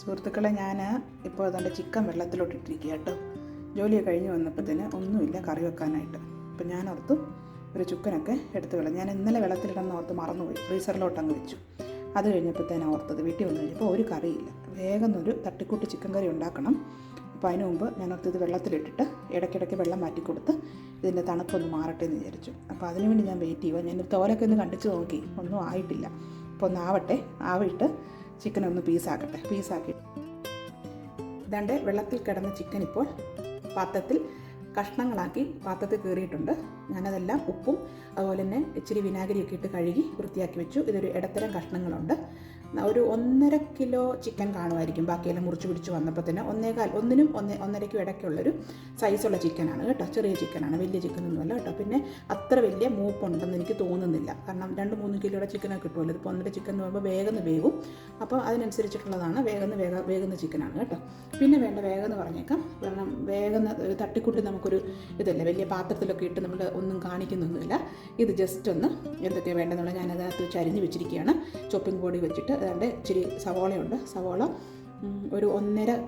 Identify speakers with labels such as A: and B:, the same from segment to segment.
A: സുഹൃത്തുക്കളെ, ഞാൻ ഇപ്പോൾ അതുകൊണ്ട് ചിക്കൻ വെള്ളത്തിലോട്ടിട്ടിരിക്കുക കേട്ടോ. ജോലിയൊക്കെ കഴിഞ്ഞ് വന്നപ്പോഴത്തേന് ഒന്നുമില്ല കറി വെക്കാനായിട്ട്. അപ്പോൾ ഞാൻ ഓർത്തു ഒരു ചിക്കനൊക്കെ എടുത്ത് വെള്ളം, ഞാൻ ഇന്നലെ വെള്ളത്തിലിടണമെന്ന് ഓർത്ത് മറന്നുപോയി, ഫ്രീസറിലോട്ടങ്ങ് വെച്ചു. അത് കഴിഞ്ഞപ്പോഴത്തേനാണ് ഓർത്തത് വീട്ടിൽ വന്നു കഴിഞ്ഞപ്പോൾ ഒരു കറിയില്ല, വേഗം ഒരു തട്ടിക്കൂട്ട് ചിക്കൻ കറി ഉണ്ടാക്കണം. അപ്പോൾ അതിന് മുമ്പ് ഞാൻ ഓർത്ത് ഇത് വെള്ളത്തിലിട്ടിട്ട് ഇടയ്ക്കിടയ്ക്ക് വെള്ളം മാറ്റി കൊടുത്ത് ഇതിൻ്റെ തണുപ്പൊന്ന് മാറട്ടെ എന്ന് വിചാരിച്ചു. അപ്പോൾ അതിനുവേണ്ടി ഞാൻ വെയിറ്റ് ചെയ്യുക. ഞാൻ തോലൊക്കെ ഒന്ന് കണ്ടിച്ച് നോക്കി, ഒന്നും ആയിട്ടില്ല. അപ്പോൾ ഒന്ന് ആവിട്ട് ചിക്കനൊന്ന് പീസാക്കി ഇതാണ്ട് വെള്ളത്തിൽ കിടന്ന ചിക്കൻ ഇപ്പോൾ പാത്രത്തിൽ കഷ്ണങ്ങളാക്കി പാത്രത്തിൽ കീറിയിട്ടുണ്ട്. ഞാനതെല്ലാം ഉപ്പും അതുപോലെ തന്നെ ഇച്ചിരി വിനാഗിരിയൊക്കെ ഇട്ട് കഴുകി വൃത്തിയാക്കി വെച്ചു. ഇതൊരു ഇടത്തരം കഷ്ണങ്ങളുണ്ട്. ഒരു 1.5 കിലോ ചിക്കൻ കാണുമായിരിക്കും. ബാക്കിയെല്ലാം മുറിച്ച് പിടിച്ച് വന്നപ്പോൾ തന്നെ 1.5-1.5 ഇടയ്ക്കുള്ളൊരു സൈസുള്ള ചിക്കനാണ് കേട്ടോ. ചെറിയ ചിക്കനാണ്, വലിയ ചിക്കനൊന്നുമല്ല കേട്ടോ. പിന്നെ അത്ര വലിയ മൂപ്പുണ്ടെന്ന് എനിക്ക് തോന്നുന്നില്ല, കാരണം 2-3 കിലോയുടെ ചിക്കനൊക്കെ കിട്ടുമല്ലോ. ഇതിപ്പോൾ 1.5 ചിക്കൻ എന്ന് പറയുമ്പോൾ വേഗം വേവും. അപ്പോൾ അതിനനുസരിച്ചിട്ടുള്ളതാണ്, വേഗുന്ന ചിക്കനാണ് കേട്ടോ. പിന്നെ വേണ്ട വേഗമെന്ന് പറഞ്ഞേക്കാം, കാരണം വേഗം തട്ടിക്കൂട്ടി നമുക്കൊരു ഇതല്ല, വലിയ പാത്രത്തിലൊക്കെ ഇട്ട് നമ്മൾ ഒന്നും കാണിക്കുന്നൊന്നുമില്ല. ഇത് ജസ്റ്റ് ഒന്ന് എന്തൊക്കെയാണ് വേണ്ടതെന്നുള്ളത് ഞാനതിനകത്ത് വെച്ച് അരിഞ്ഞ് വെച്ചിരിക്കുകയാണ്. ചോപ്പിംഗ് ബോർഡിൽ വെച്ചിട്ട് അതാണ്ട് ഇച്ചിരി സവോളയുണ്ട്. സവോള ഒരു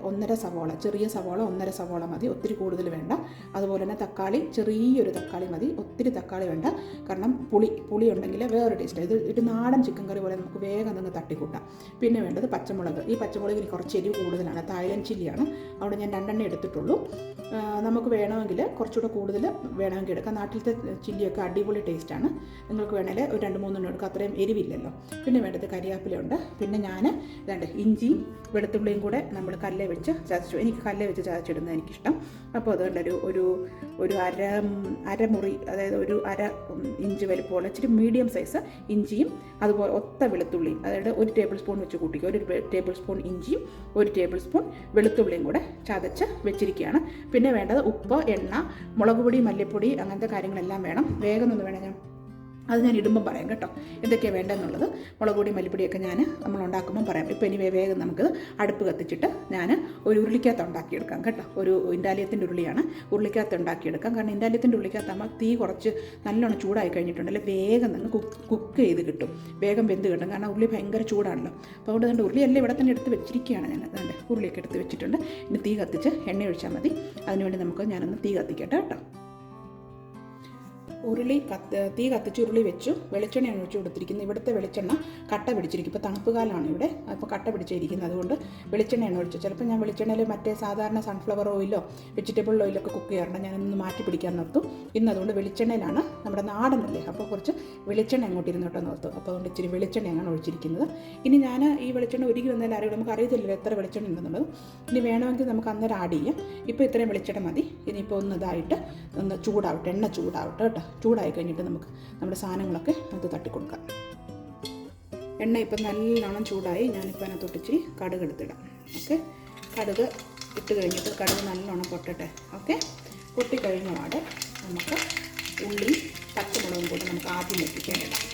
A: ഒന്നര സവോള, ചെറിയ സവോള 1.5 സവോള മതി, ഒത്തിരി കൂടുതൽ വേണ്ട. അതുപോലെ തന്നെ തക്കാളി, ചെറിയൊരു തക്കാളി മതി, ഒത്തിരി തക്കാളി വേണ്ട, കാരണം പുളി ഉണ്ടെങ്കിൽ വേറെ ടേസ്റ്റ്. ഇത് നാടൻ ചിക്കൻ കറി പോലെ നമുക്ക് വേഗം നിന്ന് തട്ടിക്കൂട്ടാം. പിന്നെ വേണ്ടത് പച്ചമുളക്. ഈ പച്ചമുളകിന് കുറച്ച് എരിവ് കൂടുതലാണ്, തായ്ലൻഡ് ചില്ലിയാണ്, അവിടെ ഞാൻ 2 എണ്ണം എടുത്തിട്ടുള്ളൂ. നമുക്ക് വേണമെങ്കിൽ കുറച്ചുകൂടെ കൂടുതൽ വേണമെങ്കിൽ എടുക്കാം. നാട്ടിലത്തെ ചില്ലിയൊക്കെ അടിപൊളി ടേസ്റ്റാണ്. നിങ്ങൾക്ക് വേണമെങ്കിൽ ഒരു 2-3 എണ്ണം എടുക്കാം, അത്രയും എരിവില്ലല്ലോ. പിന്നെ വേണ്ടത് കരിവേപ്പിലയുണ്ട്. പിന്നെ ഞാൻ ഇതാണ്ട് ഇഞ്ചിയും വെളുത്തുള്ളിയും കൂടെ നമ്മൾ കല്ല് വെച്ച് ചതച്ചു. എനിക്ക് കല്ല് വെച്ച് ചതച്ചിടുന്നത് എനിക്കിഷ്ടം. അപ്പോൾ അതുകൊണ്ട് ഒരു അരമുറി, അതായത് ഒരു 1/2 ഇഞ്ച് വലിപ്പമുള്ള ഇച്ചിരി മീഡിയം സൈസ് ഇഞ്ചിയും അതുപോലെ ഒത്ത വെളുത്തുള്ളിയും, അതായത് 1 ടേബിൾ സ്പൂൺ വെച്ച് കൂട്ടിക്കുക. 1 ടേബിൾ സ്പൂൺ ഇഞ്ചിയും 1 ടേബിൾ സ്പൂൺ വെളുത്തുള്ളിയും കൂടെ ചതച്ച് വെച്ചിരിക്കുകയാണ്. പിന്നെ വേണ്ടത് ഉപ്പ്, എണ്ണ, മുളക് പൊടി, മല്ലിപ്പൊടി, അങ്ങനത്തെ കാര്യങ്ങളെല്ലാം വേണം. വേഗം ഒന്ന് വേണം, അത് ഞാൻ ഇടുമ്പം പറയാം കേട്ടോ, എന്തൊക്കെയാണ് വേണ്ടതെന്നുള്ളത്. മുളക് പൊടി, മല്ലിപ്പൊടിയൊക്കെ നമ്മൾ ഉണ്ടാക്കുമ്പം പറയാം. ഇപ്പോൾ ഇനി വേഗം നമുക്ക് അടുപ്പ് കത്തിച്ചിട്ട് ഞാൻ ഒരു ഉരുളിക്കകത്ത് ഉണ്ടാക്കിയെടുക്കാം കേട്ടോ. ഒരു ഇൻഡാലിയത്തിൻ്റെ ഉരുളിയാണ്, ഉരുളിക്കകത്ത് ഉണ്ടാക്കിയെടുക്കാം. കാരണം ഇൻഡാലിയത്തിൻ്റെ ഉരുളിക്കകത്താകുമ്പോൾ തീ കുറച്ച് നല്ലോണം ചൂടായി കഴിഞ്ഞിട്ടുണ്ടല്ലേ വേഗം തന്നെ കുക്ക് ചെയ്ത് കിട്ടും, വേഗം വെന്ത് കിട്ടും. കാരണം ഉരുളി ഭയങ്കര ചൂടാണല്ലോ. അപ്പോൾ അതുകൊണ്ട് തന്നെ ഉരുളിയെല്ലാം ഇവിടെ തന്നെ എടുത്ത് വെച്ചിരിക്കുകയാണ് ഞാൻ. അതുകൊണ്ട് ഉരുളിയൊക്കെ എടുത്ത് വെച്ചിട്ടുണ്ട്. ഇനി തീ കത്തിച്ച് എണ്ണ ഒഴിച്ചാൽ മതി. അതിനുവേണ്ടി ഞാനൊന്ന് തീ കത്തിക്കട്ടെ കേട്ടോ. തീ കത്തിച്ച് ഉരുളി വെച്ചു. വെളിച്ചെണ്ണയാണ് ഒഴിച്ചു കൊടുത്തിരിക്കുന്നത്. ഇവിടുത്തെ വെളിച്ചെണ്ണ കട്ട പിടിച്ചിരിക്കും. ഇപ്പോൾ തണുപ്പ് കാലമാണ് ഇവിടെ, അപ്പോൾ കട്ട പിടിച്ചിരിക്കുന്നത്. അതുകൊണ്ട് വെളിച്ചെണ്ണയാണ് ഒഴിച്ചു. ചിലപ്പോൾ ഞാൻ വെളിച്ചെണ്ണയിൽ മറ്റേ സാധാരണ സൺഫ്ലവർ ഓയിലോ വെജിറ്റബിൾ ഓയിലൊക്കെ കുക്ക് ചെയ്യാറുണ്ട്. ഞാനൊന്ന് മാറ്റി പിടിക്കാൻ നിർത്തും. ഇന്ന് അതുകൊണ്ട് വെളിച്ചെണ്ണയിലാണ്, നമ്മുടെ നാടനല്ലേ, അപ്പോൾ കുറച്ച് വെളിച്ചെണ്ണ അങ്ങോട്ട് ഇരുന്നോട്ടോ നിർത്തും. അപ്പോൾ അതുകൊണ്ട് ഇച്ചിരി വെളിച്ചെണ്ണയാണ് ഒഴിച്ചിരിക്കുന്നത്. ഇനി ഞാൻ ഈ വെളിച്ചെണ്ണ ഒരുക്കി വന്നാലും അറിയാം, നമുക്ക് അറിയത്തില്ലല്ലോ എത്ര വെളിച്ചെണ്ണ ഉണ്ടെന്നുള്ളത്. ഇനി വേണമെങ്കിൽ നമുക്ക് അന്നേരം ആഡ് ചെയ്യാം. ഇപ്പോൾ ഇത്രയും വെളിച്ചെണ്ണ മതി. ഇനിയിപ്പോൾ ഒന്ന് ചൂടാവട്ടെ, എണ്ണ ചൂടാവട്ടെ കേട്ടോ. ചൂടായി കഴിഞ്ഞിട്ട് നമുക്ക് നമ്മുടെ സാധനങ്ങളൊക്കെ അത് തട്ടിക്കൊടുക്കാം. എണ്ണ ഇപ്പം നല്ലോണം ചൂടായി. ഞാനിപ്പോൾ അതിനകത്തോട്ട് ഇച്ചിരി കടുക് എടുത്തിടാം. ഓക്കെ, കടുക് ഇട്ട് കഴിഞ്ഞിട്ട് കടുക് നല്ലോണം പൊട്ടട്ടെ. ഓക്കെ, പൊട്ടിക്കഴിഞ്ഞ പാടെ നമുക്ക് ഉള്ളിയും പച്ചമുളകും കൂടെ നമുക്ക് ആദ്യം എത്തിക്കാനിടാം.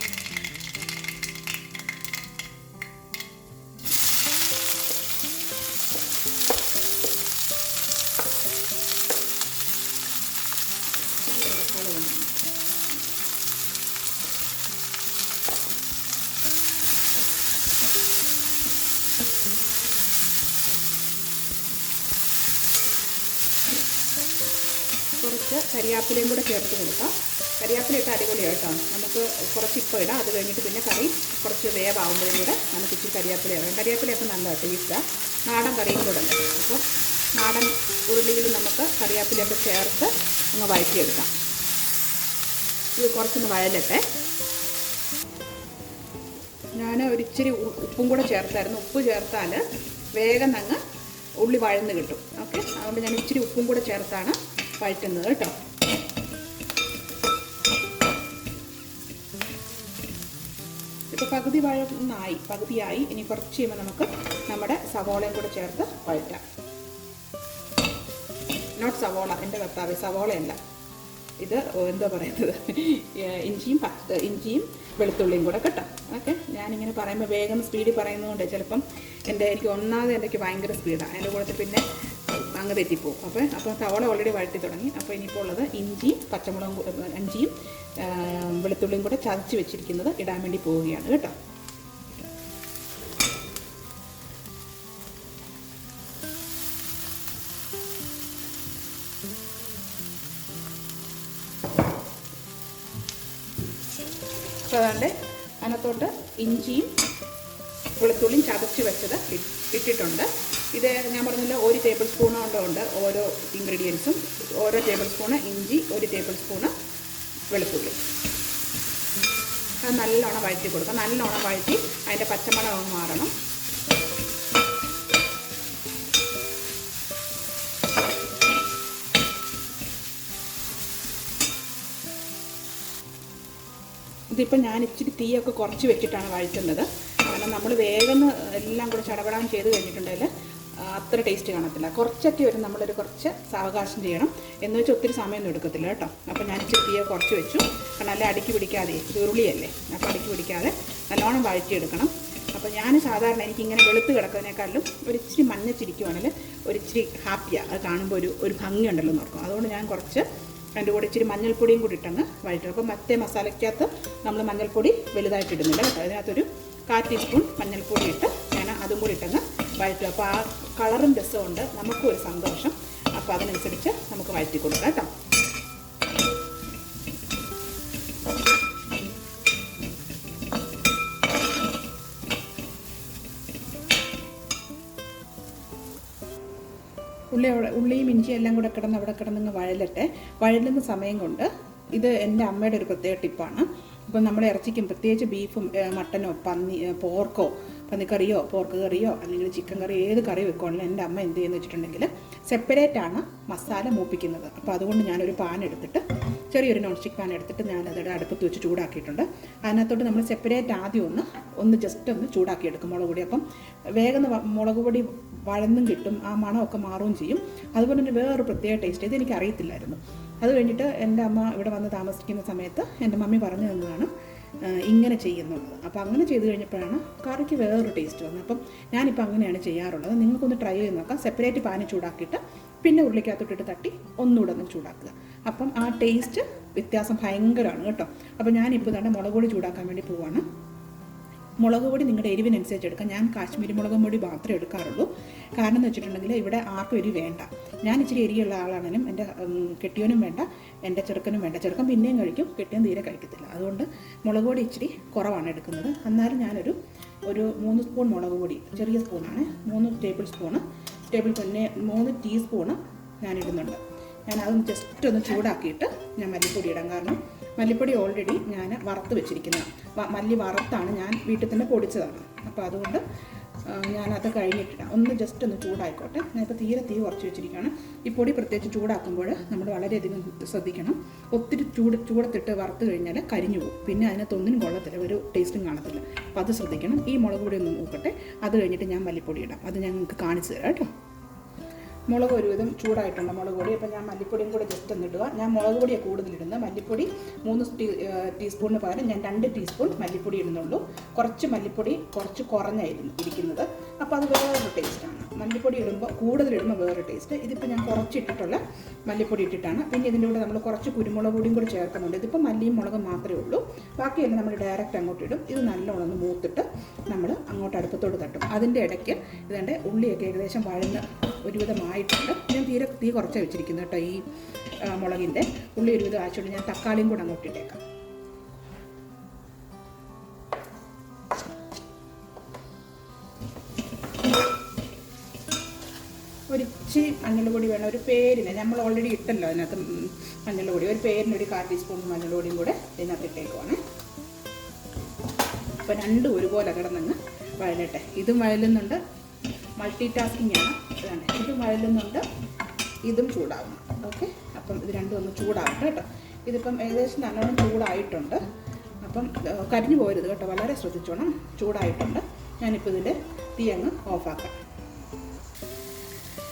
A: കുറച്ച് കരിയാപ്പിലയും കൂടെ ചേർത്ത് കൊടുക്കാം. കരിയാപ്പില ഇട്ട് അടിപൊളിയാണ് കേട്ടോ. നമുക്ക് കുറച്ച് ഇപ്പോൾ ഇടാം. അത് കഴിഞ്ഞിട്ട് പിന്നെ കറി കുറച്ച് വേവാകുമ്പോഴും കൂടെ നമുക്ക് ഇച്ചിരി കരിയാപ്പില ഇടാം. കരിയാപ്പിലയൊക്കെ നല്ല ടേസ്റ്റാണ്, നാടൻ കറിയും കൂടെ ഉണ്ട്. അപ്പോൾ നാടൻ ഉരുളിയിൽ നമുക്ക് കരിയാപ്പിലയൊക്കെ ചേർത്ത് ഒന്ന് വഴറ്റിയെടുക്കാം. ഇത് കുറച്ചൊന്ന് വഴലട്ടെ. ഞാൻ ഒരിച്ചിരി ഉപ്പും കൂടെ ചേർത്തായിരുന്നു. ഉപ്പ് ചേർത്താൽ വേഗം അങ്ങ് ഉള്ളി വഴന്ന് കിട്ടും. ഓക്കെ, അതുകൊണ്ട് ഞാൻ ഇച്ചിരി ഉപ്പും കൂടെ ചേർത്താണ് വഴറ്റുന്നത് കേട്ടോ. ഇപ്പോൾ പകുതിയായി. ഇനി കുറച്ച് കഴിയുമ്പോൾ നമുക്ക് നമ്മുടെ സവോളയും കൂടെ ചേർത്ത് വഴറ്റാം. നോട്ട് സവോള, എൻ്റെ കർത്താവ്, സവോളയല്ല ഇത്, എന്താ പറയുന്നത്, ഇഞ്ചിയും വെളുത്തുള്ളിയും കൂടെ കേട്ടോ. ഓക്കെ, ഞാനിങ്ങനെ പറയുമ്പോൾ വേഗം സ്പീഡിൽ പറയുന്നതുകൊണ്ട് ചിലപ്പം എനിക്ക് ഭയങ്കര സ്പീഡാണ്. അതിൻ്റെ കൂടെ പിന്നെ അങ്ങ് തെറ്റിപ്പോവും. അപ്പോൾ സവോള ഓൾറെഡി വഴറ്റി തുടങ്ങി. അപ്പോൾ ഇനിയിപ്പോൾ ഉള്ളത് ഇഞ്ചിയും വെളുത്തുള്ളിയും കൂടെ ചതച്ച് വെച്ചിരിക്കുന്നത് ഇടാൻ വേണ്ടി പോവുകയാണ് കേട്ടോ. അപ്പോൾ അതുകൊണ്ട് അതിനകത്തോട്ട് ഇഞ്ചിയും വെളുത്തുള്ളിയും ചതച്ച് വെച്ചത് ഇട്ടിട്ടുണ്ട്. ഇത് ഞാൻ പറഞ്ഞല്ലോ 1 ടേബിൾ സ്പൂണോണ്ട് ഓരോ ഇൻഗ്രീഡിയൻസും. ഓരോ ടേബിൾ സ്പൂണ് ഇഞ്ചി, 1 ടേബിൾ സ്പൂണ് വെളുത്തുള്ളി. അത് നല്ലോണം വഴറ്റി കൊടുക്കുക. നല്ലോണം വഴറ്റി അതിൻ്റെ പച്ചമണം മാറണം. ഇതിപ്പോൾ ഞാൻ ഇച്ചിരി തീയൊക്കെ കുറച്ച് വെച്ചിട്ടാണ് വഴറ്റുന്നത്. കാരണം നമ്മൾ വേഗം എല്ലാം കൂടെ ചടപടാൻ ചെയ്ത് കഴിഞ്ഞിട്ടുണ്ടെങ്കിൽ അത്ര ടേസ്റ്റ് കാണത്തില്ല. കുറച്ചൊക്കെ വരും, നമ്മളൊരു കുറച്ച് സാവകാശം ചെയ്യണം. എന്ന് വെച്ചാൽ ഒത്തിരി സമയമൊന്നും എടുക്കത്തില്ല കേട്ടോ. അപ്പോൾ ഞാൻ ഇച്ചിരി തീയെ കുറച്ച് വെച്ചു. കാരണം നല്ല അടുക്കി പിടിക്കാതെ, ഉരുളിയല്ലേ, അപ്പോൾ അടുക്കി പിടിക്കാതെ നല്ലോണം വഴറ്റിയെടുക്കണം. അപ്പോൾ ഞാൻ സാധാരണ എനിക്കിങ്ങനെ വെളുത്ത് കിടക്കുന്നതിനേക്കാളും ഒരിച്ചിരി മഞ്ഞച്ചിരിക്കുവാണെങ്കിൽ ഒരിച്ചിരി ഹാപ്പിയാണ്. അത് കാണുമ്പോൾ ഒരു ഭംഗിയുണ്ടല്ലോ എന്ന് ഓർക്കും. അതുകൊണ്ട് ഞാൻ കുറച്ച് അതിൻ്റെ കൂടെ ഇച്ചിരി മഞ്ഞൾപ്പൊടിയും കൂടി ഇട്ടങ്ങ് വഴറ്റും. അപ്പോൾ മറ്റേ മസാലയ്ക്കകത്ത് നമ്മൾ മഞ്ഞൾപ്പൊടി വലുതായിട്ട് ഇടുന്നില്ല കേട്ടോ. അതിനകത്തൊരു 1/4 ടീസ്പൂൺ മഞ്ഞൾപ്പൊടി ഇട്ട് ഞാൻ അതും കൂടി ഇട്ടങ്ങ് വഴറ്റും. അപ്പോൾ ആ കളറും രസമുണ്ട്, നമുക്കും ഒരു സന്തോഷം. അപ്പോൾ അതിനനുസരിച്ച് നമുക്ക് വഴറ്റി കൊടുക്കാം കേട്ടോ. ഉള്ളിയും ഇഞ്ചിയും എല്ലാം കൂടെ അവിടെ കിടന്ന് വഴലട്ടെ. വഴലുന്ന സമയം കൊണ്ട് ഇത് എൻ്റെ അമ്മയുടെ ഒരു പ്രത്യേക ടിപ്പാണ്. ഇപ്പം നമ്മൾ ഇറച്ചിക്കും, പ്രത്യേകിച്ച് ബീഫും മട്ടനോ പോർക്കോ, പന്നിക്കറിയോ പോർക്ക് കറിയോ അല്ലെങ്കിൽ ചിക്കൻ കറിയോ ഏത് കറി വെക്കുകയാണെങ്കിലും എൻ്റെ അമ്മ എന്ത് ചെയ്യുന്നത് വെച്ചിട്ടുണ്ടെങ്കിൽ സെപ്പറേറ്റാണ് മസാല മൂപ്പിക്കുന്നത്. അപ്പോൾ അതുകൊണ്ട് ഞാനൊരു പാൻ എടുത്തിട്ട്, ചെറിയൊരു നോൺ സ്റ്റിക്ക് പാൻ എടുത്തിട്ട് ഞാനത് അടുപ്പത്ത് വെച്ച് ചൂടാക്കിയിട്ടുണ്ട്. അതിനകത്തോട്ട് നമ്മൾ സെപ്പറേറ്റ് ആദ്യം ഒന്ന് ജസ്റ്റ് ഒന്ന് ചൂടാക്കിയെടുക്കും മുളക് പൊടി. അപ്പം വേഗം മുളക് പൊടി വഴന്നും കിട്ടും, ആ മണമൊക്കെ മാറുകയും ചെയ്യും. അതുപോലെ തന്നെ വേറൊരു പ്രത്യേക ടേസ്റ്റ്, ഇതെനിക്ക് അറിയത്തില്ലായിരുന്നു. അത് കഴിഞ്ഞിട്ട് എൻ്റെ അമ്മ ഇവിടെ വന്ന് താമസിക്കുന്ന സമയത്ത് എൻ്റെ മമ്മി പറഞ്ഞു തന്നതാണ് ഇങ്ങനെ ചെയ്യുന്നുള്ളത്. അപ്പോൾ അങ്ങനെ ചെയ്ത് കഴിഞ്ഞപ്പോഴാണ് കറിക്ക് വേറൊരു ടേസ്റ്റ് വന്നത്. അപ്പം ഞാനിപ്പോൾ അങ്ങനെയാണ് ചെയ്യാറുള്ളത്. നിങ്ങൾക്കൊന്ന് ട്രൈ ചെയ്ത് നോക്കാം. സെപ്പറേറ്റ് പാന് ചൂടാക്കിയിട്ട് പിന്നെ ഉരുളിക്കകത്തോട്ടിട്ട് തട്ടി ഒന്നുകൂടെ ഒന്ന് ചൂടാക്കുക. അപ്പം ആ ടേസ്റ്റ് വ്യത്യാസം ഭയങ്കരമാണ് കേട്ടോ. അപ്പോൾ ഞാനിപ്പോൾ തന്നെ മുളക് പൊടി ചൂടാക്കാൻ വേണ്ടി പോവാണ്. മുളക് പൊടി നിങ്ങളുടെ എരിവിനനുസരിച്ച് എടുക്കാം. ഞാൻ കാശ്മീരി മുളക് പൊടി മാത്രമേ എടുക്കാറുള്ളൂ. കാരണം എന്ന് വെച്ചിട്ടുണ്ടെങ്കിൽ ഇവിടെ ആർക്കും എരി വേണ്ട. ഞാൻ ഇച്ചിരി എരിയുള്ള ആളാണെങ്കിലും എൻ്റെ കെട്ടിയോനും വേണ്ട, എൻ്റെ ചെറുക്കനും വേണ്ട. ചെറുക്കൻ പിന്നെയും കഴിക്കും, കെട്ടിയൻ തീരെ കഴിക്കത്തില്ല. അതുകൊണ്ട് മുളക് പൊടി ഇച്ചിരി കുറവാണ് എടുക്കുന്നത്. എന്നാലും ഞാനൊരു 3 സ്പൂൺ മുളക് പൊടി, ചെറിയ സ്പൂണാണ്, 3 ടീസ്പൂണ് ഞാനിടുന്നുണ്ട്. ഞാൻ അതൊന്ന് ജസ്റ്റ് ഒന്ന് ചൂടാക്കിയിട്ട് ഞാൻ മല്ലിപ്പൊടി ഇടാം. കാരണം മല്ലിപ്പൊടി ഓൾറെഡി ഞാൻ വറുത്ത് വെച്ചിരിക്കുന്നത്, മല്ലി വറുത്താണ് ഞാൻ വീട്ടിൽ തന്നെ പൊടിച്ചതാണ്. അപ്പോൾ അതുകൊണ്ട് ഞാനത് കഴിഞ്ഞിട്ടിടാം. ഒന്ന് ജസ്റ്റ് ഒന്ന് ചൂടായിക്കോട്ടെ. ഞാനിപ്പോൾ തീ കുറച്ച് വെച്ചിരിക്കുകയാണ്. ഈ പൊടി പ്രത്യേകിച്ച് ചൂടാക്കുമ്പോൾ നമ്മൾ വളരെയധികം ശ്രദ്ധിക്കണം. ഒത്തിരി ചൂടത്തിട്ട് വറുത്ത് കഴിഞ്ഞാൽ കരിഞ്ഞു പോകും. പിന്നെ അതിനകത്തൊന്നിനും കൊള്ളത്തില്ല, ഒരു ടേസ്റ്റും കാണത്തില്ല. അപ്പോൾ അത് ശ്രദ്ധിക്കണം. ഈ മുളക് പൊടി ഒന്ന് നോക്കട്ടെ. അത് കഴിഞ്ഞിട്ട് ഞാൻ മല്ലിപ്പൊടി ഇടാം. അത് ഞാൻ നിങ്ങൾക്ക് കാണിച്ചു തരാം കേട്ടോ. മുളക് ഒരുവിധം ചൂടായിട്ടുണ്ട് മുളക് പൊടി. അപ്പോൾ ഞാൻ മല്ലിപ്പൊടിയും കൂടെ ജസ്റ്റ് ഒന്ന് ഇടുക. ഞാൻ മുളക് പൊടിയാണ് കൂടുതലിടുന്നത്. മല്ലിപ്പൊടി 3 ടീസ്പൂണിന് പകരം ഞാൻ 2 ടീസ്പൂൺ മല്ലിപ്പൊടി ഇടുന്നുള്ളൂ. കുറച്ച് മല്ലിപ്പൊടി കുറച്ച് കുറഞ്ഞായിരുന്നു ഇരിക്കുന്നത്. അപ്പോൾ അത് വേറൊരു ടേസ്റ്റാണ്. മല്ലിപ്പൊടി കൂടുതലിടുമ്പോൾ വേറൊരു ടേസ്റ്റ്. ഇതിപ്പോൾ ഞാൻ കുറച്ചിട്ടിട്ടുള്ള മല്ലിപ്പൊടി ഇട്ടിട്ടാണ്. പിന്നെ ഇതിൻ്റെ കൂടെ നമ്മൾ കുറച്ച് കുരുമുളക് പൊടിയും കൂടി ചേർക്കുന്നുണ്ട്. ഇതിപ്പോൾ മല്ലിയും മുളകും മാത്രമേ ഉള്ളൂ. ബാക്കിയെല്ലാം നമ്മൾ ഡയറക്റ്റ് അങ്ങോട്ട് ഇടും. ഇത് നല്ലോണം ഒന്ന് മൂത്തിട്ട് നമ്മൾ അങ്ങോട്ട് അടുപ്പത്തോട് തട്ടും. അതിൻ്റെ ഇടയ്ക്ക് ഇതിൻ്റെ ഉള്ളിയൊക്കെ ഏകദേശം വഴന്ന് ഒരുവിധമായിട്ടുണ്ട്. ഞാൻ തീ കുറച്ച് വെച്ചിരിക്കുന്നത് കേട്ടോ. ഈ മുളകിൻ്റെ ഉള്ളി ഒരുവിധം ആയതുകൊണ്ട് ഞാൻ തക്കാളിയും കൂടെ അങ്ങോട്ട് ഇട്ടേക്കാം. ഒരിച്ചിരി മഞ്ഞൾപ്പൊടി വേണം, ഒരു പേരിന്. നമ്മൾ ഓൾറെഡി ഇട്ടല്ലോ അതിനകത്ത് മഞ്ഞൾപ്പൊടി. ഒരു പേരിന് ഒരു 1/4 ടീസ്പൂൺ മഞ്ഞൾപ്പൊടിയും കൂടെ ഇതിനകത്ത് ഇട്ടേക്കുവാണ്. അപ്പോൾ രണ്ടും ഒരുപോലെ കിടന്നങ്ങ് വഴലട്ടെ. ഇതും വഴലുന്നുണ്ട്, മൾട്ടി ടാസ്കിങ് ആണ്. ഇതാണ്, ഇതും വഴലുന്നുണ്ട്, ഇതും ചൂടാവണം. ഓക്കെ, അപ്പം ഇത് രണ്ടും ഒന്ന് ചൂടാവട്ടെ കേട്ടോ. ഇതിപ്പം ഏകദേശം നല്ലോണം ചൂടായിട്ടുണ്ട്. അപ്പം കരിഞ്ഞു പോരുത് കേട്ടോ, വളരെ ശ്രദ്ധിച്ചോണം. ചൂടായിട്ടുണ്ട്. ഞാനിപ്പോൾ ഇതിൻ്റെ തീ അങ്ങ് ഓഫാക്കാം.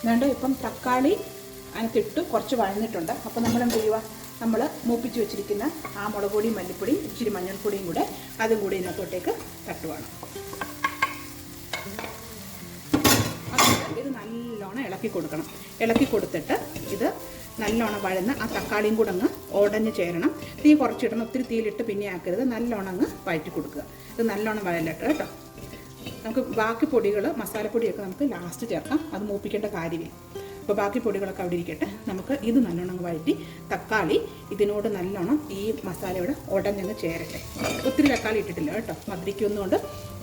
A: അതുകൊണ്ട് ഇപ്പം തക്കാളി അതിനകത്തിട്ട് കുറച്ച് വഴന്നിട്ടുണ്ട്. അപ്പോൾ നമ്മൾ എന്ത് ചെയ്യുക, നമ്മൾ മൂപ്പിച്ച് വെച്ചിരിക്കുന്ന ആ മുളക് പൊടിയും മല്ലിപ്പൊടിയും ഇച്ചിരി മഞ്ഞൾപ്പൊടിയും കൂടെ അതും കൂടി ഇതിനകത്തോട്ടേക്ക് തട്ടുവാണ്. ഇത് നല്ലോണം ഇളക്കി കൊടുക്കണം. ഇളക്കി കൊടുത്തിട്ട് ഇത് നല്ലോണം വഴന്ന് ആ തക്കാളിയും കൂടെ അങ്ങ് ഉടഞ്ഞ് ചേരണം. തീ കുറച്ചിടണം, ഒത്തിരി തീയിലിട്ട് പിന്നെ ആക്കരുത്. നല്ലോണം അങ്ങ് വഴറ്റി കൊടുക്കുക. ഇത് നല്ലോണം വഴലട്ടെ കേട്ടോ. നമുക്ക് ബാക്കി പൊടികൾ, മസാലപ്പൊടിയൊക്കെ നമുക്ക് ലാസ്റ്റ് ചേർക്കാം. അത് മൂപ്പിക്കേണ്ട കാര്യമില്ല. അപ്പോൾ ബാക്കി പൊടികളൊക്കെ അവിടെ ഇരിക്കട്ടെ. നമുക്ക് ഇത് നല്ലോണം വഴറ്റി തക്കാളി ഇതിനോട് നല്ലോണം ഈ മസാലയോട് ഉടഞ്ഞങ്ങ് ചേരട്ടെ. ഒത്തിരി തക്കാളി ഇട്ടിട്ടില്ല കേട്ടോ, മധുരിക്കൊന്നുകൊണ്ട്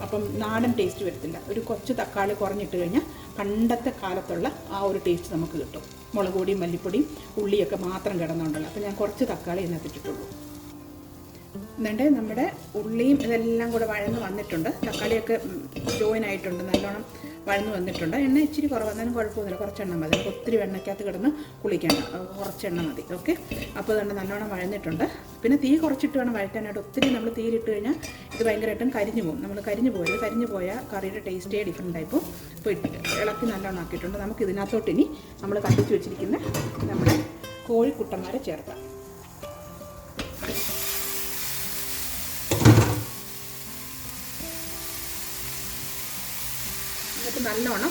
A: അപ്പം നാടൻ ടേസ്റ്റ് വരത്തില്ല. ഒരു കുറച്ച് തക്കാളി കുറഞ്ഞിട്ട് കഴിഞ്ഞാൽ പണ്ടത്തെ കാലത്തുള്ള ആ ഒരു ടേസ്റ്റ് നമുക്ക് കിട്ടും. മുളക് പൊടിയും മല്ലിപ്പൊടിയും ഉള്ളിയൊക്കെ മാത്രം കിടന്നുണ്ടല്ലോ. അപ്പോൾ ഞാൻ കുറച്ച് തക്കാളി ഇതിനകത്തിട്ടിട്ടുള്ളൂ. എന്നിട്ട് നമ്മുടെ ഉള്ളിയും ഇതെല്ലാം കൂടെ വഴന്ന് വന്നിട്ടുണ്ട്. തക്കാളിയൊക്കെ ജോയിൻ ആയിട്ടുണ്ട്, നല്ലോണം വഴന്ന് വന്നിട്ടുണ്ട്. എണ്ണ ഇച്ചിരി കുറവ് വന്നാലും കുഴപ്പമൊന്നുമില്ല, കുറച്ചെണ്ണ മതി. നമുക്ക് ഒത്തിരി എണ്ണയ്ക്കകത്ത് കിടന്ന് കുളിക്കേണ്ട, കുറച്ചെണ്ണ മതി. ഓക്കെ, അപ്പോൾ അതുകൊണ്ട് നല്ലോണം വഴന്നിട്ടുണ്ട്. പിന്നെ തീ കുറച്ചിട്ട് വേണം വഴറ്റാനായിട്ട്. ഒത്തിരി നമ്മൾ തീയിലിട്ട് കഴിഞ്ഞാൽ ഇത് ഭയങ്കരമായിട്ടും കരിഞ്ഞു പോകും. നമ്മൾ കരിഞ്ഞു പോയത്, കരിഞ്ഞു പോയാൽ കറിയുടെ ടേസ്റ്റേ ഡിഫറെൻ്റ് ആയിപ്പോൾ. ഇപ്പോൾ ഇളക്കി നല്ലോണം ആക്കിയിട്ടുണ്ട്. നമുക്ക് ഇതിനകത്തോട്ട് ഇനി നമ്മൾ കത്തിച്ച് വെച്ചിരിക്കുന്ന നമ്മുടെ കോഴിക്കുട്ടന്മാരെ ചേർക്കാം. എന്നിട്ട് നല്ലോണം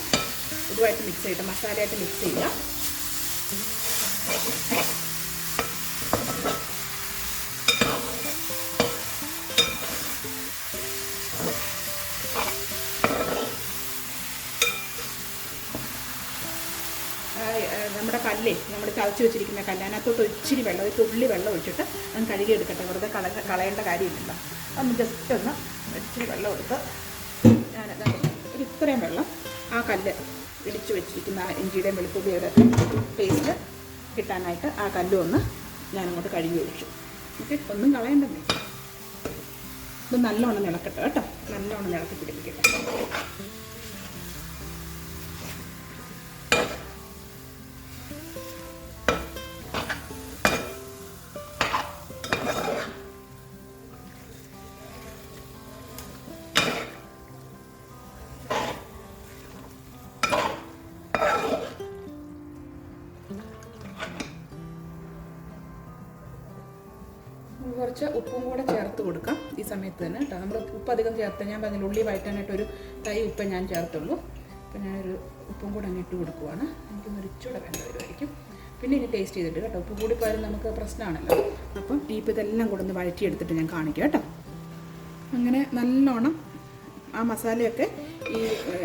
A: ഇതുമായിട്ട് മിക്സ് ചെയ്തിട്ട് മസാലയായിട്ട് മിക്സ് ചെയ്യുക. നമ്മുടെ കല്ലേ, നമ്മൾ ചതച്ച് വെച്ചിരിക്കുന്ന കല്ല്, അതിനകത്തോട്ട് ഇച്ചിരി വെള്ളം, ഒരു തുള്ളി വെള്ളം ഒഴിച്ചിട്ട് അത് കഴുകിയെടുക്കട്ടെ. വെറുതെ കളയേണ്ട കാര്യമില്ല. ഒന്ന് ജസ്റ്റ് ഒന്ന് ഇച്ചിരി വെള്ളം എടുത്ത് ഞാനത് ഒരു ഇത്രയും വെള്ളം ആ കല്ല് ഇടിച്ച് വെച്ചിരിക്കുന്ന ഇഞ്ചിയുടെയും വെളുത്തുള്ളിയുടെ പേസ്റ്റ് കിട്ടാനായിട്ട് ആ കല്ലും ഒന്ന് ഞാനങ്ങോട്ട് കഴുകി ഒഴിച്ചു. ഓക്കെ, ഒന്നും കളയണ്ടേ. ഇത് നല്ലോണം ഇളക്കട്ടെ കേട്ടോ, നല്ലോണം ഇളക്കി പിടിപ്പിക്കട്ടെ. കുറച്ച് ഉപ്പും കൂടെ ചേർത്ത് കൊടുക്കാം ഈ സമയത്ത് തന്നെ കേട്ടോ. നമ്മൾ ഉപ്പ് അധികം ചേർത്ത്, ഞാൻ പറഞ്ഞില്ല ഉള്ളി വഴറ്റാനായിട്ടൊരു തൈ ഉപ്പ് ഞാൻ ചേർത്തുള്ളൂ. അപ്പോൾ ഞാനൊരു ഉപ്പും കൂടെ അങ്ങ് ഇട്ട് കൊടുക്കുവാണ്. എനിക്കൊന്ന് ഇച്ചിരി വേണ്ട വരുമായിരിക്കും. പിന്നെ ഇനി ടേസ്റ്റ് ചെയ്തിട്ട് കേട്ടോ, ഉപ്പ് കൂടി പോയാലും നമുക്ക് പ്രശ്നമാണല്ലോ. അപ്പം ഇനിയിപ്പോൾ ഇതെല്ലാം കൂടെ ഒന്ന് വഴറ്റിയെടുത്തിട്ട് ഞാൻ കാണിക്കാം കേട്ടോ. അങ്ങനെ നല്ലോണം ആ മസാലയൊക്കെ ഈ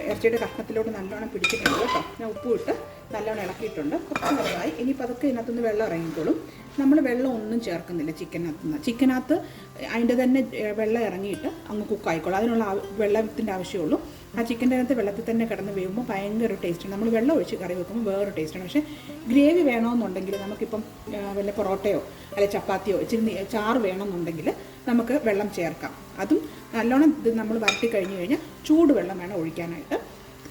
A: ഇറച്ചിയുടെ കഷ്ണത്തിലോട്ട് നല്ലോണം പിടിച്ചിട്ടുണ്ട് കേട്ടോ. ഞാൻ ഉപ്പും ഇട്ട് നല്ലോണം ഇളക്കിയിട്ടുണ്ട്. കുറച്ച് നല്ലതായി. ഇനിയിപ്പോൾ അതൊക്കെ ഇതിനകത്തുനിന്ന് വെള്ളം ഇറങ്ങിക്കോളും. നമ്മൾ വെള്ളം ഒന്നും ചേർക്കുന്നില്ല ചിക്കനകത്ത് അതിൻ്റെ തന്നെ വെള്ളം ഇറങ്ങിയിട്ട് അങ്ങ് കുക്കായിക്കോളും. അതിനുള്ള വെള്ളത്തിൻ്റെ ആവശ്യമുള്ളൂ. ആ ചിക്കൻ്റെ അകത്ത് വെള്ളത്തിൽ തന്നെ കിടന്ന് വേകുമ്പോൾ ഭയങ്കര ഒരു ടേസ്റ്റാണ്. നമ്മൾ വെള്ളം ഒഴിച്ച് കറി വെക്കുമ്പോൾ വേറൊരു ടേസ്റ്റാണ്. പക്ഷേ ഗ്രേവി വേണമെന്നുണ്ടെങ്കിൽ നമുക്കിപ്പം വല്ല പൊറോട്ടയോ അല്ലെങ്കിൽ ചപ്പാത്തിയോ ഇച്ചിരി ചാറ് വേണമെന്നുണ്ടെങ്കിൽ നമുക്ക് വെള്ളം ചേർക്കാം. അതും നല്ലോണം ഇത് നമ്മൾ വരട്ടി കഴിഞ്ഞ് കഴിഞ്ഞാൽ ചൂടുവെള്ളം വേണം ഒഴിക്കാനായിട്ട്.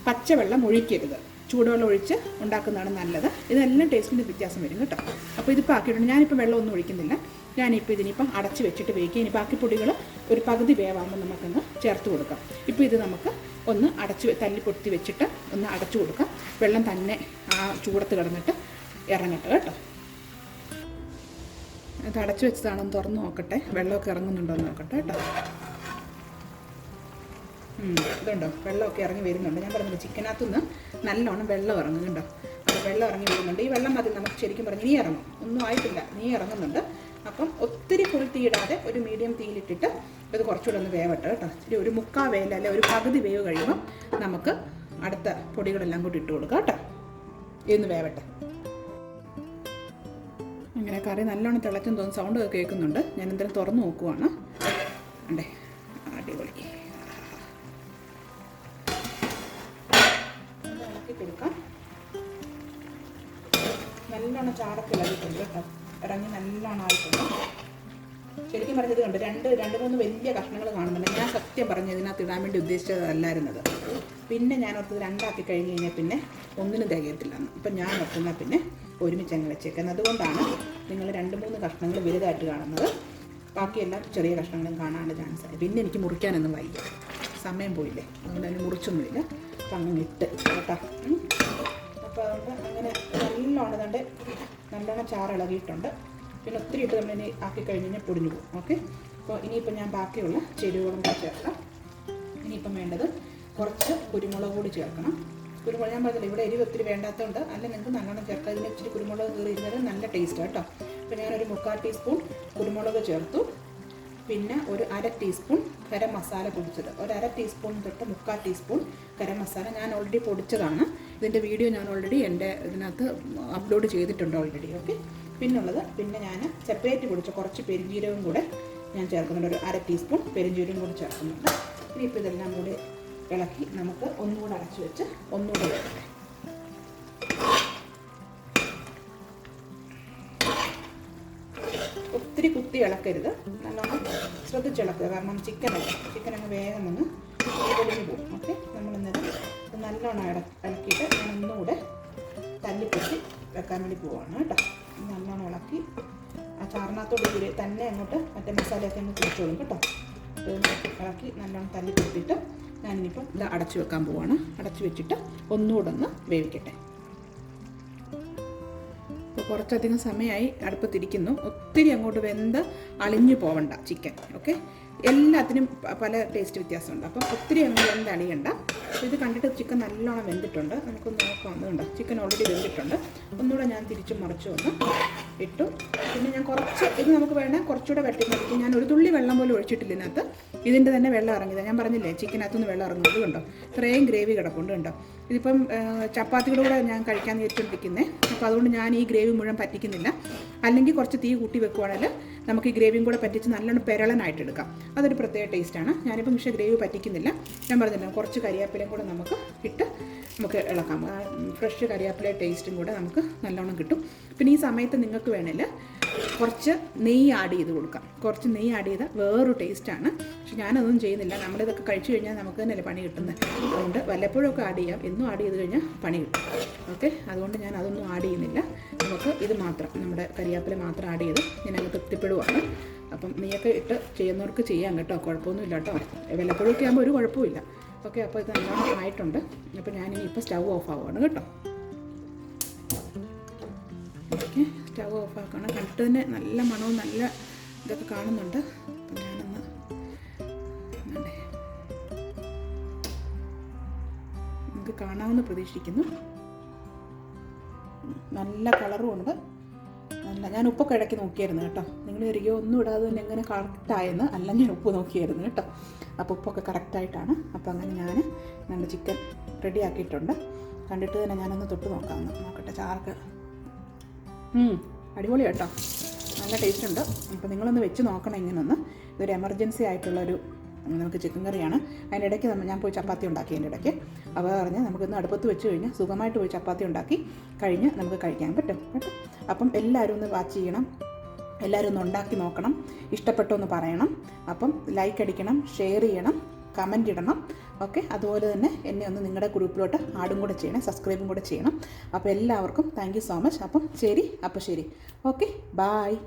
A: പച്ചവെള്ളം ഒഴിക്കരുത്, ചൂടുവെള്ളം ഒഴിച്ച് ഉണ്ടാക്കുന്നതാണ് നല്ലത്. ഇതെല്ലാം ടേസ്റ്റിൻ്റെ വ്യത്യാസം വരും കേട്ടോ. അപ്പോൾ ഇതിപ്പോൾ ആക്കിയിട്ടുണ്ട്. ഞാനിപ്പോൾ വെള്ളം ഒന്നും ഒഴിക്കുന്നില്ല. ഞാനിപ്പോൾ ഇതിനിപ്പം അടച്ച് വെച്ചിട്ട് വേവിക്കുക. ഇനി ബാക്കി പൊടികൾ ഒരു പകുതി വേവാകുമ്പോൾ നമുക്കൊന്ന് ചേർത്ത് കൊടുക്കാം. ഇപ്പോൾ ഇത് നമുക്ക് ഒന്ന് തല്ലി പൊട്ടി വെച്ചിട്ട് ഒന്ന് അടച്ചു കൊടുക്കാം. വെള്ളം തന്നെ ആ ചൂടത്ത് കിടന്നിട്ട് ഇറങ്ങട്ടെ കേട്ടോ. ഇത് അടച്ചു വെച്ചതാണെന്ന് തുറന്ന് നോക്കട്ടെ, വെള്ളമൊക്കെ ഇറങ്ങുന്നുണ്ടോ എന്ന് നോക്കട്ടെ കേട്ടോ. ഇതുണ്ടോ, വെള്ളമൊക്കെ ഇറങ്ങി വരുന്നുണ്ട്. ഞാൻ പറഞ്ഞില്ല ചിക്കനകത്തുനിന്ന് നല്ലോണം വെള്ളം ഇറങ്ങുന്നുണ്ടോ. അപ്പോൾ വെള്ളം ഇറങ്ങി വരുന്നുണ്ട്. ഈ വെള്ളം മതി നമുക്ക് ശരിക്കും പറഞ്ഞ് നീ ഇറങ്ങും. ഒന്നും ആയിട്ടില്ല, നീ ഇറങ്ങുന്നുണ്ട്. അപ്പം ഒത്തിരി ഫുൾ തീയിടാതെ ഒരു മീഡിയം തീയിലിട്ടിട്ട് ഇത് കുറച്ചുകൂടെ ഒന്ന് വേവട്ടെ കേട്ടോ. ഇച്ചിരി ഒരു മുക്കാൽ വേല അല്ലെ ഒരു പകുതി വേവ് കഴിയുമ്പം നമുക്ക് അടുത്ത പൊടികളെല്ലാം കൂടി ഇട്ട് കൊടുക്കാം കേട്ടോ. ഇന്ന് വേവട്ടെ. അങ്ങനെ കറി നല്ലോണം തിളച്ചും തോന്നുന്നു, സൗണ്ട് ഒക്കെ കേൾക്കുന്നുണ്ട്. ഞാൻ എന്തായാലും തുറന്ന് നോക്കുവാണ്. അണ്ടേ അടിപൊളി. ഇളക്കി കൊടുക്കാം. നല്ലോണം ചാടൊക്കെ ഇളകിയിട്ടുണ്ട് കേട്ടോ, ഇറങ്ങി നല്ലോണം ആയിട്ടുണ്ട്. ശരിക്കും പറഞ്ഞത് കണ്ട് രണ്ട് മൂന്ന് വലിയ കഷ്ണങ്ങൾ കാണുന്നുണ്ട്. ഞാൻ സത്യം പറഞ്ഞ് ഇതിനകത്ത് ഇടാൻ വേണ്ടി ഉദ്ദേശിച്ചതല്ലായിരുന്നത്. പിന്നെ ഞാൻ ഓർത്തത് രണ്ടാക്കി കഴിഞ്ഞ് കഴിഞ്ഞാൽ പിന്നെ ഒന്നിനും തികയത്തില്ലെന്ന്. അപ്പം ഞാൻ ഓർത്തുന്നാൽ പിന്നെ ഒരുമിച്ച് അങ്ങ് വെച്ചേക്കുന്നത്. അതുകൊണ്ടാണ് നിങ്ങൾ 2-3 കഷ്ണങ്ങൾ വലുതായിട്ട് കാണുന്നത്. ബാക്കിയെല്ലാം ചെറിയ കഷ്ണങ്ങളും കാണാനുള്ള ചാൻസ് ആയി. പിന്നെ എനിക്ക് മുറിക്കാനൊന്നും വയ്യ, സമയം പോയില്ലേ, അതുകൊണ്ട് അതിന് മുറിച്ചൊന്നുമില്ല. അപ്പം അങ്ങനെ ഇട്ട് കേട്ടോ. അപ്പോൾ അതുകൊണ്ട് അങ്ങനെ നല്ലോണം കണ്ട് നല്ലോണം ചാറ് ഇളകിയിട്ടുണ്ട്. പിന്നെ ഒത്തിരി ഇട്ട് നമ്മളിനി ആക്കി കഴിഞ്ഞ് കഴിഞ്ഞാൽ പൊടിഞ്ഞു പോകും. ഓക്കെ, അപ്പോൾ ഇനിയിപ്പോൾ ഞാൻ ബാക്കിയുള്ള ചേരുവകളും കൂടി ചേർക്കാം. ഇനിയിപ്പം വേണ്ടത് കുറച്ച് കുരുമുളക് കൂടി ചേർക്കണം. കുരുമുളക് ഞാൻ പറഞ്ഞില്ല, ഇവിടെ എരിവ് ഒത്തിരി വേണ്ടാത്തതുകൊണ്ട് അല്ല, നിങ്ങൾക്ക് നല്ലോണം ചേർക്കാം. ഇതിന് ഇച്ചിരി കുരുമുളക് കയറി ഇരുന്നത് നല്ല ടേസ്റ്റ് കേട്ടോ. അപ്പോൾ ഞാനൊരു 3/4 ടീസ്പൂൺ കുരുമുളക് ചേർത്തു. പിന്നെ ഒരു 1/2 ടീസ്പൂൺ ഗരം മസാല പൊടിച്ചത്, ഒരു 1/2 ടീസ്പൂൺ തൊട്ട് 3/4 ടീസ്പൂൺ ഗരം മസാല ഞാൻ ഓൾറെഡി പൊടിച്ചതാണ്. ഇതിൻ്റെ വീഡിയോ ഞാൻ ഓൾറെഡി എൻ്റെ ഇതിനകത്ത് അപ്ലോഡ് ചെയ്തിട്ടുണ്ട് ഓൾറെഡി. ഓക്കെ, പിന്നെ ഞാൻ സെപ്പറേറ്റ് പൊടിച്ച കുറച്ച് പെരുംജീരകം കൂടെ ഞാൻ ചേർക്കുന്നുണ്ട്. ഒരു 1/2 ടീസ്പൂൺ പെരുംജീരകം കൂടി ചേർക്കുന്നുണ്ട്. ഇനിയിപ്പോൾ ഇതെല്ലാം കൂടി ഇളക്കി നമുക്ക് ഒന്നുകൂടെ അടച്ചു വെച്ച് ഒന്നുകൂടെ വേകട്ടെ. ഒത്തിരി കുത്തി ഇളക്കരുത്, നല്ലോണം ശ്രദ്ധിച്ചിളക്കുക. കാരണം ചിക്കൻ അങ്ങ് വേഗം ഒന്ന് പൊടിഞ്ഞു പോകും. ഓക്കെ, നമ്മളിന്നത് നല്ലോണം ഇളക്കിയിട്ട് ഞാൻ ഒന്നുകൂടെ തല്ലിപ്പൊത്തി വെക്കാൻ വേണ്ടി പോവാണ് കേട്ടോ. നല്ലോണം ഇളക്കി ആ ചാറിനകത്തോട് തന്നെ അങ്ങോട്ട് മറ്റേ മസാലയൊക്കെ അങ്ങ് കുടിച്ചോളും കേട്ടോ. ഇളക്കി നല്ലോണം തല്ലിപ്പൊത്തിയിട്ട് ഞാനിനിപ്പം ഇത് അടച്ചു വെക്കാൻ പോവാണ്. അടച്ചു വെച്ചിട്ട് ഒന്നുകൂടെ ഒന്ന് വേവിക്കട്ടെ. അപ്പോൾ കുറച്ചധികം സമയമായി അടുപ്പത്തിരിക്കുന്നു. ഒത്തിരി അങ്ങോട്ട് വെന്ത് അളിഞ്ഞു പോവണ്ട ചിക്കൻ. ഓക്കെ, എല്ലാത്തിനും പല ടേസ്റ്റ് വ്യത്യാസമുണ്ട്. അപ്പം ഒത്തിരി അങ്ങ് വെന്ത് അളിയണ്ട. അപ്പോൾ ഇത് കണ്ടിട്ട് ചിക്കൻ നല്ലോണം വെന്തിട്ടുണ്ട്. നമുക്കൊന്ന് നോക്കാവുന്നതുണ്ട്. ചിക്കൻ ഓൾറെഡി വെന്തിട്ടുണ്ട്. ഒന്നുകൂടെ ഞാൻ തിരിച്ചും മറിച്ചും ഒന്ന് ഇട്ടു. പിന്നെ ഞാൻ ഇത് നമുക്ക് വേണേൽ കുറച്ചുകൂടെ വെട്ടിമറിക്കും. ഞാൻ ഒരു തുള്ളി വെള്ളം പോലും ഒഴിച്ചിട്ടില്ല ഇതിനകത്ത്. ഇതിൻ്റെ തന്നെ വെള്ളം ഇറങ്ങിയത് ഞാൻ പറഞ്ഞില്ലേ, ചിക്കനകത്തുനിന്ന് വെള്ളം ഇറങ്ങുന്നത് കണ്ടോ. ഇത്രയും ഗ്രേവി കിടപ്പുണ്ട് കണ്ടോ. ഇതിപ്പം ചപ്പാത്തിയുടെ കൂടെ ഞാൻ കഴിക്കാൻ വിചാരിച്ചുകൊണ്ടിരിക്കുന്നത്. അപ്പോൾ അതുകൊണ്ട് ഞാൻ ഈ ഗ്രേവി മുഴുവൻ പറ്റിക്കുന്നില്ല. അല്ലെങ്കിൽ കുറച്ച് തീ കൂട്ടി വെക്കുവാണെങ്കിൽ നമുക്ക് ഈ ഗ്രേവിയും കൂടെ പറ്റിച്ച് നല്ലോണം പെരളനായിട്ട് എടുക്കാം. അതൊരു പ്രത്യേക ടേസ്റ്റാണ്. ഞാനിപ്പം പക്ഷേ ഗ്രേവി പറ്റിക്കുന്നില്ല. ഞാൻ പറഞ്ഞില്ല, കുറച്ച് കരിയാപ്പിലയും കൂടെ നമുക്ക് ഇട്ട് നമുക്ക് ഇളക്കാം. ആ ഫ്രഷ് കരിയാപ്പില ടേസ്റ്റും കൂടെ നമുക്ക് നല്ലോണം കിട്ടും. പിന്നെ ഈ സമയത്ത് നിങ്ങൾക്ക് വേണമെങ്കിൽ കുറച്ച് നെയ്യ് ആഡ് ചെയ്ത് കൊടുക്കാം. കുറച്ച് നെയ്യ് ആഡ് ചെയ്താൽ വേറൊരു ടേസ്റ്റാണ്. പക്ഷെ ഞാനതൊന്നും ചെയ്യുന്നില്ല. നമ്മളിതൊക്കെ കഴിച്ചു കഴിഞ്ഞാൽ നമുക്ക് തന്നെയല്ലേ പണി കിട്ടുന്നത്. അതുകൊണ്ട് വല്ലപ്പോഴൊക്കെ ആഡ് ചെയ്യാം. എന്നും ആഡ് ചെയ്ത് കഴിഞ്ഞാൽ പണി കിട്ടും. ഓക്കെ, അതുകൊണ്ട് ഞാൻ അതൊന്നും ആഡ് ചെയ്യുന്നില്ല. നമുക്ക് ഇത് മാത്രം, നമ്മുടെ കരിയാപ്പില മാത്രം ആഡ് ചെയ്ത് ഞാൻ അങ്ങ് തൃപ്തിപ്പെടുവാണ്. അപ്പം നെയ്യൊക്കെ ഇട്ട് ചെയ്യുന്നവർക്ക് ചെയ്യാം കേട്ടോ, കുഴപ്പമൊന്നുമില്ല കേട്ടോ. വല്ലപ്പോഴൊക്കെ ആകുമ്പോൾ ഒരു കുഴപ്പമില്ല. ഓക്കെ, അപ്പോൾ ഇത് നല്ലോണം ആയിട്ടുണ്ട്. അപ്പോൾ ഞാനിനി ഇപ്പോൾ സ്റ്റൗ ഓഫ് ആവുകയാണ് കേട്ടോ. ഓക്കെ, സ്റ്റൗ ഓഫ് ആക്കണം. കണ്ടിട്ട് തന്നെ നല്ല മണവും നല്ല ഇതൊക്കെ കാണുന്നുണ്ട്. അപ്പം ഞാനൊന്ന് നിങ്ങൾക്ക് കാണാമെന്ന് പ്രതീക്ഷിക്കുന്നു. നല്ല കളറും ഉണ്ട്. ഞാൻ ഉപ്പൊക്കെ ഇടയ്ക്ക് നോക്കിയായിരുന്നു കേട്ടോ. നിങ്ങൾ വരികയോ ഒന്നും ഇടാതെ തന്നെ എങ്ങനെ കറക്റ്റായെന്ന്. അല്ല, ഞാൻ ഉപ്പ് നോക്കിയായിരുന്നു കേട്ടോ. അപ്പോൾ ഉപ്പൊക്കെ കറക്റ്റായിട്ടാണ്. അപ്പോൾ അങ്ങനെ ഞാൻ നമ്മുടെ ചിക്കൻ റെഡി ആക്കിയിട്ടുണ്ട്. കണ്ടിട്ട് തന്നെ ഞാനൊന്ന് തൊട്ട് നോക്കട്ടെ. ചാർക്ക് അടിപൊളി കേട്ടോ, നല്ല ടേസ്റ്റ് ഉണ്ട്. അപ്പോൾ നിങ്ങളൊന്ന് വെച്ച് നോക്കണം ഇങ്ങനൊന്ന്. ഇതൊരു എമർജൻസി ആയിട്ടുള്ളൊരു നമുക്ക് ചിക്കൻ കറിയാണ്. അതിൻ്റെ ഇടയ്ക്ക് ഞാൻ പോയി ചപ്പാത്തി ഉണ്ടാക്കി. അതിൻ്റെ ഇടയ്ക്ക് അപ്പോൾ പറഞ്ഞ് നമുക്കൊന്ന് അടുപ്പത്ത് വെച്ച് കഴിഞ്ഞാൽ സുഖമായിട്ട് പോയി ചപ്പാത്തി ഉണ്ടാക്കി കഴിഞ്ഞ് നമുക്ക് കഴിക്കാൻ പറ്റും കേട്ടോ. അപ്പം എല്ലാവരും ഒന്ന് വാച്ച് ചെയ്യണം. എല്ലാവരും ഒന്ന് ഉണ്ടാക്കി നോക്കണം. ഇഷ്ടപ്പെട്ടോ എന്ന് പറയണം. അപ്പം ലൈക്ക് അടിക്കണം, ഷെയർ ചെയ്യണം, കമൻറ്റ് ഇടണം. ഓക്കെ, അതുപോലെ തന്നെ എന്നെ ഒന്ന് നിങ്ങളുടെ ഗ്രൂപ്പിലോട്ട് ആഡും കൂടെ ചെയ്യണം, സബ്സ്ക്രൈബും കൂടെ ചെയ്യണം. അപ്പോൾ എല്ലാവർക്കും താങ്ക് യു സോ മച്ച്. അപ്പം ശരി. Okay, bye.